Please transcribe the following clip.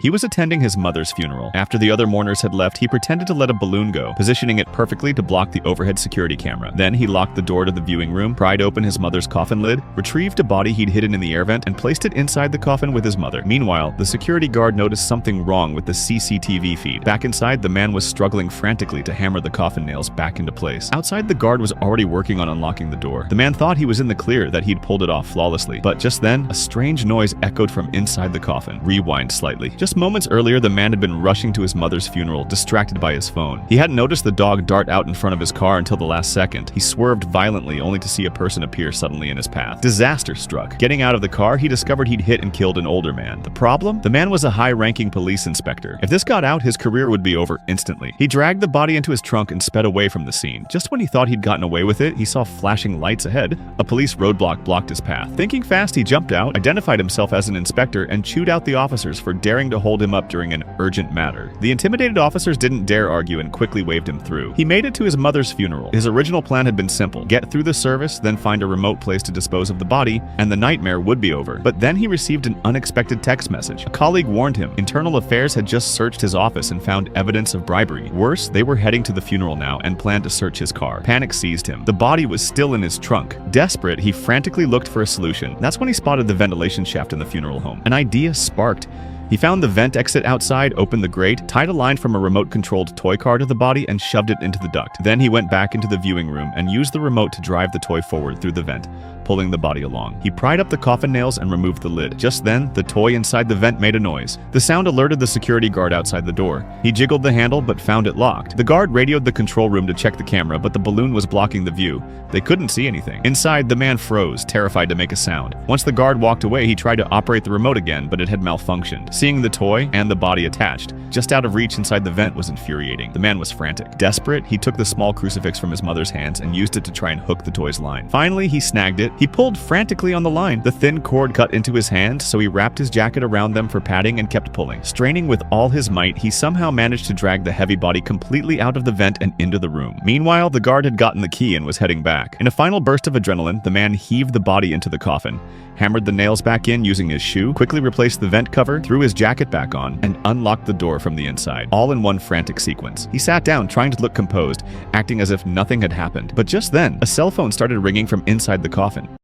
He was attending his mother's funeral. After the other mourners had left, he pretended to let a balloon go, positioning it perfectly to block the overhead security camera. Then he locked the door to the viewing room, pried open his mother's coffin lid, retrieved a body he'd hidden in the air vent, and placed it inside the coffin with his mother. Meanwhile, the security guard noticed something wrong with the CCTV feed. Back inside, the man was struggling frantically to hammer the coffin nails back into place. Outside, the guard was already working on unlocking the door. The man thought he was in the clear, that he'd pulled it off flawlessly. But just then, a strange noise echoed from inside the coffin. Rewind slightly. Just moments earlier, the man had been rushing to his mother's funeral, distracted by his phone. He hadn't noticed the dog dart out in front of his car until the last second. He swerved violently, only to see a person appear suddenly in his path. Disaster struck. Getting out of the car, he discovered he'd hit and killed an older man. The problem? The man was a high-ranking police inspector. If this got out, his career would be over instantly. He dragged the body into his trunk and sped away from the scene. Just when he thought he'd gotten away with it, he saw flashing lights ahead. A police roadblock blocked his path. Thinking fast, he jumped out, identified himself as an inspector, and chewed out the officers for daring to hold him up during an urgent matter. The intimidated officers didn't dare argue and quickly waved him through. He made it to his mother's funeral. His original plan had been simple: get through the service, then find a remote place to dispose of the body, and the nightmare would be over. But then he received an unexpected text message. A colleague warned him. Internal Affairs had just searched his office and found evidence of bribery. Worse, they were heading to the funeral now and planned to search his car. Panic seized him. The body was still in his trunk. Desperate, he frantically looked for a solution. That's when he spotted the ventilation shaft in the funeral home. An idea sparked. He found the vent exit outside, opened the grate, tied a line from a remote-controlled toy car to the body, and shoved it into the duct. Then he went back into the viewing room and used the remote to drive the toy forward through the vent, pulling the body along. He pried up the coffin nails and removed the lid. Just then, the toy inside the vent made a noise. The sound alerted the security guard outside the door. He jiggled the handle but found it locked. The guard radioed the control room to check the camera, but the balloon was blocking the view. They couldn't see anything. Inside, the man froze, terrified to make a sound. Once the guard walked away, he tried to operate the remote again, but it had malfunctioned. Seeing the toy and the body attached, just out of reach inside the vent, was infuriating. The man was frantic. Desperate, he took the small crucifix from his mother's hands and used it to try and hook the toy's line. Finally, he snagged it. He pulled frantically on the line. The thin cord cut into his hand, so he wrapped his jacket around them for padding and kept pulling. Straining with all his might, he somehow managed to drag the heavy body completely out of the vent and into the room. Meanwhile, the guard had gotten the key and was heading back. In a final burst of adrenaline, the man heaved the body into the coffin, hammered the nails back in using his shoe, quickly replaced the vent cover, threw his jacket back on, and unlocked the door from the inside, all in one frantic sequence. He sat down, trying to look composed, acting as if nothing had happened. But just then, a cell phone started ringing from inside the coffin.